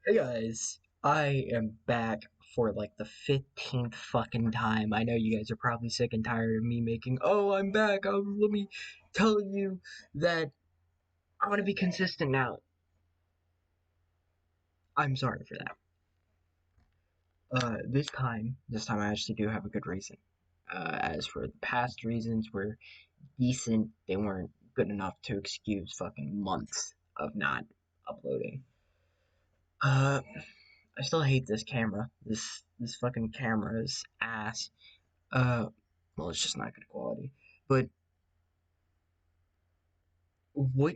Hey guys, I am back for like the 15th fucking time. I know you guys are probably sick and tired of me making, oh, I'm back. Let me tell you that I want to be consistent now. I'm sorry for that. This time I actually do have a good reason. As for the past reasons were decent, they weren't good enough to excuse fucking months of not uploading. Uh, I still hate this camera. This fucking camera is ass. Uh, well, it's just not good quality. But what?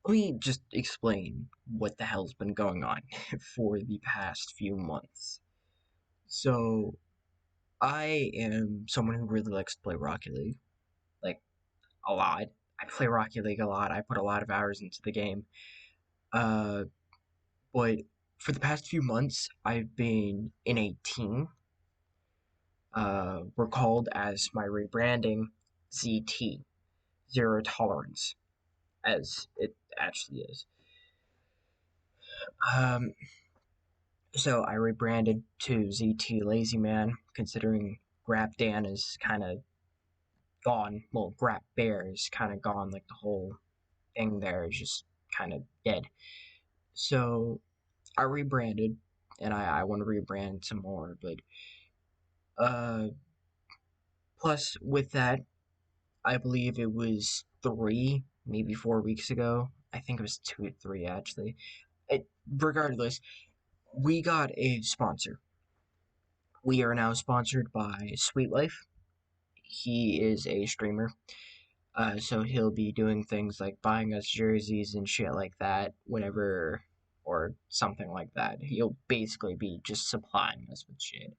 Let me just explain what the hell's been going on for the past few months. So, I am someone who really likes to play Rocket League, like a lot. I play Rocket League a lot. I put a lot of hours into the game. Uh, but for the past few months, I've been in a team. We're called as my rebranding ZT, Zero Tolerance, as it actually is. Um, so I rebranded to ZT Lazy Man, considering Grap Dan is kind of gone. Well, Grap Bear is kind of gone. Like the whole thing there is just kind of dead. So I rebranded, and I want to rebrand some more. But uh, plus with that, I believe it was 3, maybe 4 weeks ago. I think it was 2 or 3 actually. Regardless, we got a sponsor. We are now sponsored by SweetLyfe. He is a streamer, so he'll be doing things like buying us jerseys and shit like that whenever, or something like that. He'll basically be just supplying us with shit.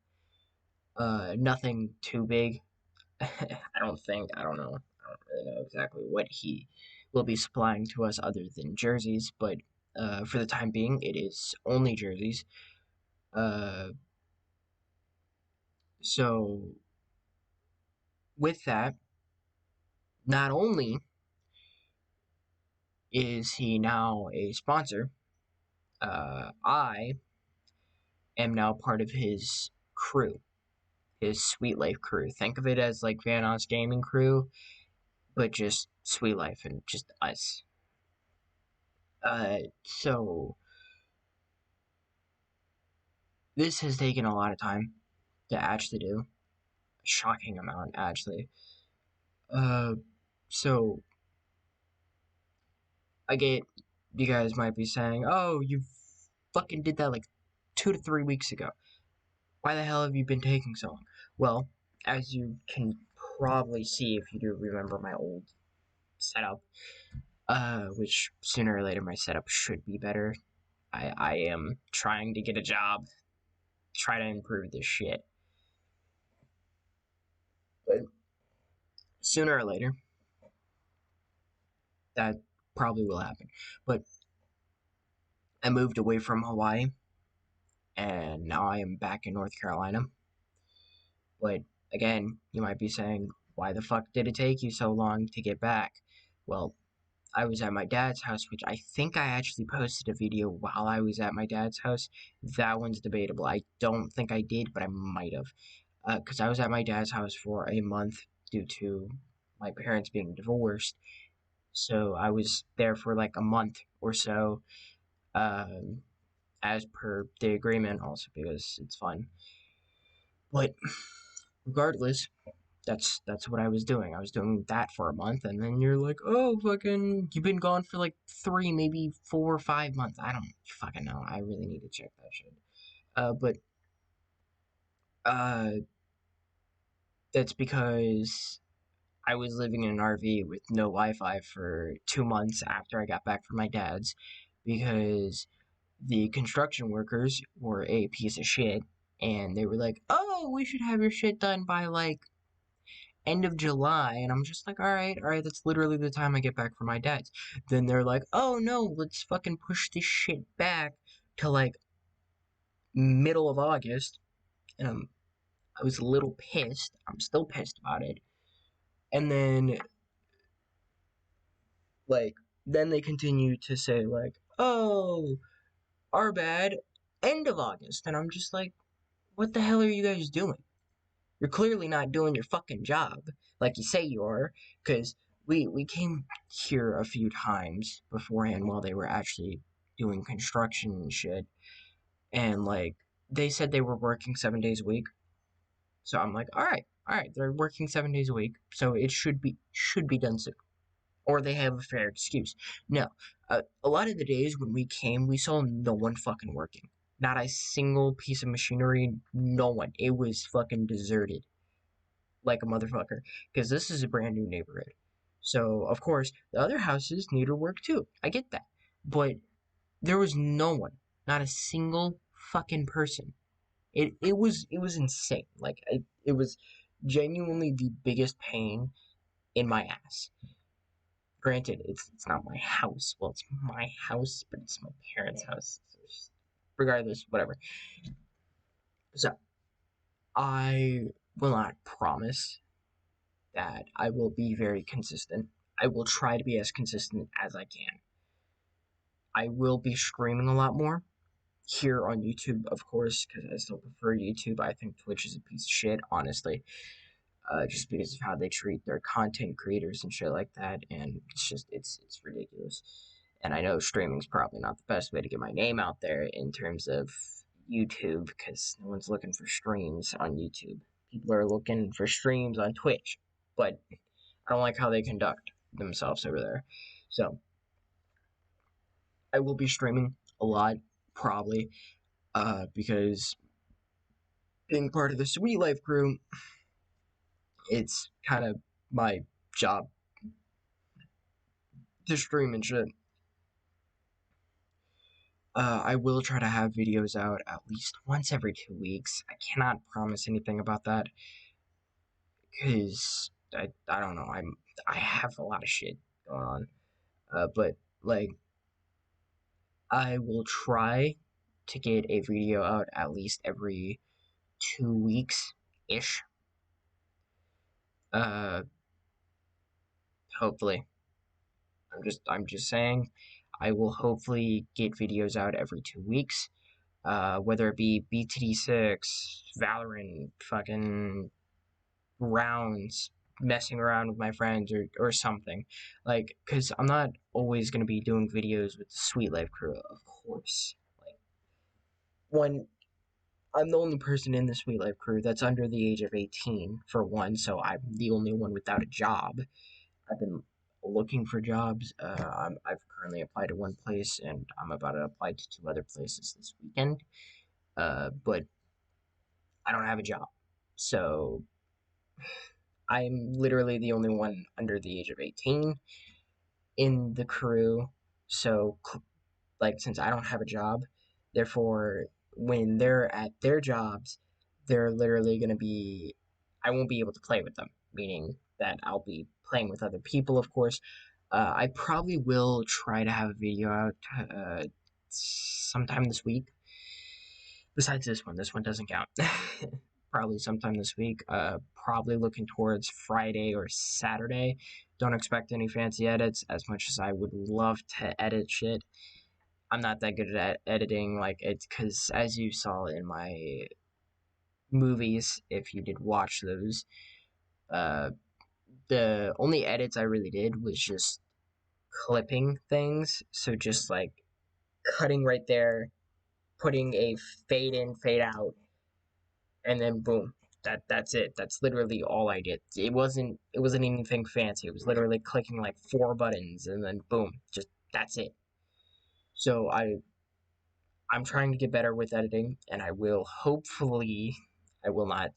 Nothing too big. I don't think. I don't know. I don't really know exactly what he will be supplying to us other than jerseys, but for the time being, it is only jerseys. Uh, so with that, not only is he now a sponsor, I am now part of his crew, his SweetLyfe crew. Think of it as like Vanos Gaming crew, but just SweetLyfe and just us. So this has taken a lot of time to actually do. A shocking amount, actually. Uh, so I get you guys might be saying, "Oh, you fucking did that like 2 to 3 weeks ago. Why the hell have you been taking so long?" Well, as you can probably see if you do remember my old setup, which sooner or later my setup should be better. I am trying to get a job, try to improve this shit. But sooner or later, that probably will happen. But I moved away from Hawaii, and now I am back in North Carolina. But again, you might be saying, why the fuck did it take you so long to get back? Well, I was at my dad's house, which I think I actually posted a video while I was at my dad's house. That one's debatable. I don't think I did, but I might have. Because I was at my dad's house for a month due to my parents being divorced. So I was there for like a month or so, um, as per the agreement, also because it's fun. But regardless, that's what I was doing. I was doing that for a month, and then you're like, oh, fucking, you've been gone for like 3, maybe 4 or 5 months. I don't fucking know. I really need to check that shit. But uh, that's because I was living in an RV with no Wi-Fi for 2 months after I got back from my dad's, because the construction workers were a piece of shit, and they were like, oh, we should have your shit done by like end of July, and I'm just like, alright, that's literally the time I get back from my dad's. Then they're like, oh no, let's fucking push this shit back to like middle of August, and I was a little pissed. I'm still pissed about it. And then, like, then they continue to say, like, oh, our bad, end of August. And I'm just like, what the hell are you guys doing? You're clearly not doing your fucking job like you say you are, because we came here a few times beforehand while they were actually doing construction and shit, and like they said they were working 7 days a week. So I'm like, all right, they're working 7 days a week, so it should be done soon. Or they have a fair excuse. No, a lot of the days when we came, we saw no one fucking working. Not a single piece of machinery. No one. It was fucking deserted like a motherfucker, because this is a brand new neighborhood. So of course the other houses needed work too. I get that, but there was no one, not a single fucking person. It was insane. Like it was genuinely the biggest pain in my ass. Granted, it's not my house. Well, it's my house, but it's my parents' house. So regardless, whatever. So I will not promise that I will be very consistent. I will try to be as consistent as I can. I will be streaming a lot more here on YouTube, of course, because I still prefer YouTube. I think Twitch is a piece of shit, honestly, just because of how they treat their content creators and shit like that. And it's ridiculous. And I know streaming's probably not the best way to get my name out there in terms of YouTube, because no one's looking for streams on YouTube. People are looking for streams on Twitch, but I don't like how they conduct themselves over there. So I will be streaming a lot, probably, because being part of the SweetLyfe crew, it's kind of my job to stream and shit. I will try to have videos out at least once every 2 weeks. I cannot promise anything about that because I don't know. I have a lot of shit going on. But like I will try to get a video out at least every 2 weeks ish. Uh, hopefully. I'm just saying. I will hopefully get videos out every 2 weeks. Whether it be BTD6, Valorant, fucking rounds, messing around with my friends, or something. Like, because I'm not always going to be doing videos with the SweetLyfe crew, of course. Like, when I'm the only person in the SweetLyfe crew that's under the age of 18, for one, so I'm the only one without a job. I've been looking for jobs. I've currently applied to one place, and I'm about to apply to two other places this weekend. But I don't have a job. So I'm literally the only one under the age of 18 in the crew. So, like, since I don't have a job, therefore, when they're at their jobs, they're literally going to be, I won't be able to play with them, meaning that I'll be playing with other people, of course. I probably will try to have a video out sometime this week. Besides this one doesn't count. Probably sometime this week. Probably looking towards Friday or Saturday. Don't expect any fancy edits. As much as I would love to edit shit, I'm not that good at editing. Like it's because, as you saw in my movies, if you did watch those, uh, the only edits I really did was just clipping things. So just like cutting right there, putting a fade in, fade out, and then boom. That's it. That's literally all I did. It wasn't anything fancy. It was literally clicking like four buttons and then boom. Just that's it. So I'm trying to get better with editing, and I will hopefully I will not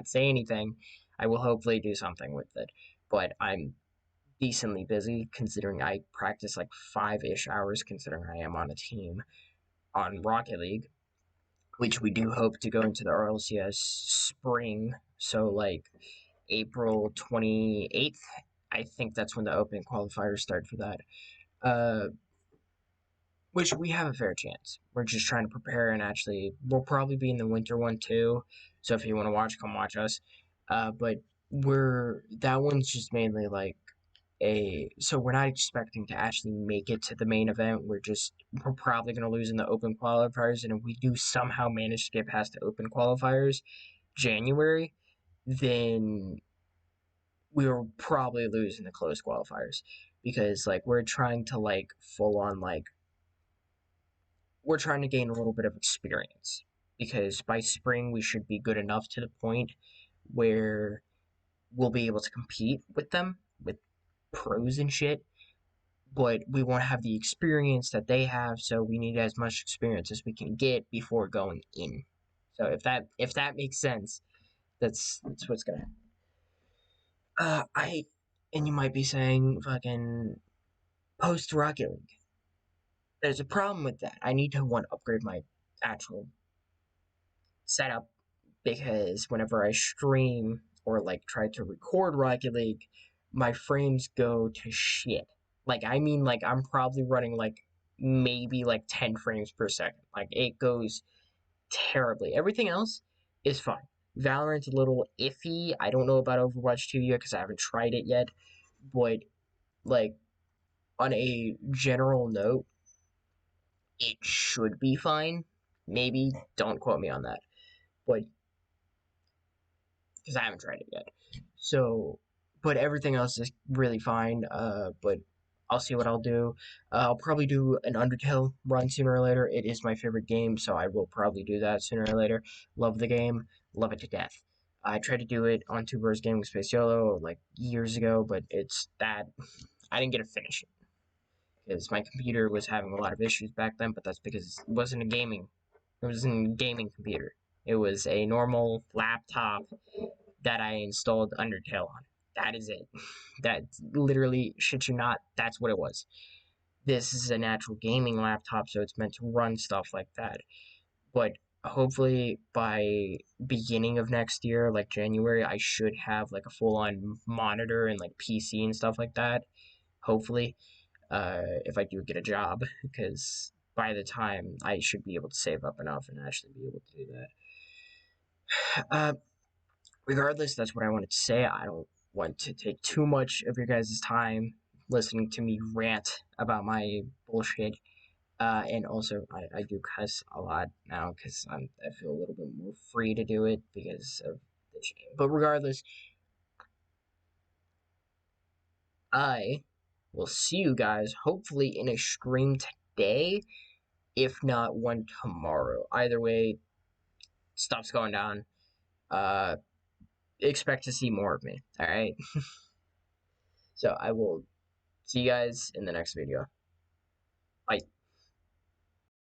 say anything. I will hopefully do something with it. But I'm decently busy considering I practice like 5-ish hours considering I am on a team on Rocket League, which we do hope to go into the RLCS spring. So like April 28th, I think that's when the open qualifiers start for that. Uh, which we have a fair chance. We're just trying to prepare, and actually, we'll probably be in the winter one too. So if you want to watch, come watch us. But that one's just mainly like so we're not expecting to actually make it to the main event. We're probably going to lose in the open qualifiers, and if we do somehow manage to get past the open qualifiers January, then we'll probably lose in the closed qualifiers, because like we're trying to like full on like we're trying to gain a little bit of experience, because by spring we should be good enough to the point where we'll be able to compete with them, with pros and shit, but we won't have the experience that they have, so we need as much experience as we can get before going in. So if that makes sense, that's what's gonna happen. I and you might be saying fucking post Rocket League. There's a problem with that. I need to upgrade my actual setup, because whenever I stream or like try to record Rocket League, my frames go to shit. Like I mean, like I'm probably running like maybe like 10 frames per second. Like it goes terribly. Everything else is fine. Valorant's a little iffy. I don't know about Overwatch 2 yet because I haven't tried it yet. But like on a general note, it should be fine. Maybe, don't quote me on that. But because I haven't tried it yet. So, but everything else is really fine. But I'll see what I'll do. I'll probably do an Undertale run sooner or later. It is my favorite game, so I will probably do that sooner or later. Love the game, love it to death. I tried to do it on Two Birds Gaming Space YOLO like years ago, but it's that I didn't get to finish it because my computer was having a lot of issues back then. But that's because it wasn't a gaming. It wasn't a gaming computer. It was a normal laptop that I installed Undertale on. That is it. That literally, shit you not, that's what it was. This is an actual gaming laptop, so it's meant to run stuff like that. But hopefully by beginning of next year, like January, I should have like a full-on monitor and like PC and stuff like that. Hopefully, if I do get a job, because by the time I should be able to save up enough and actually be able to do that. Regardless, that's what I wanted to say. I don't want to take too much of your guys' time listening to me rant about my bullshit. And also, I do cuss a lot now because I feel a little bit more free to do it because of the shame. But regardless, I will see you guys hopefully in a stream today, if not one tomorrow. Either way, stuff's going down. Uh, expect to see more of me. All right. So I will see you guys in the next video. Bye.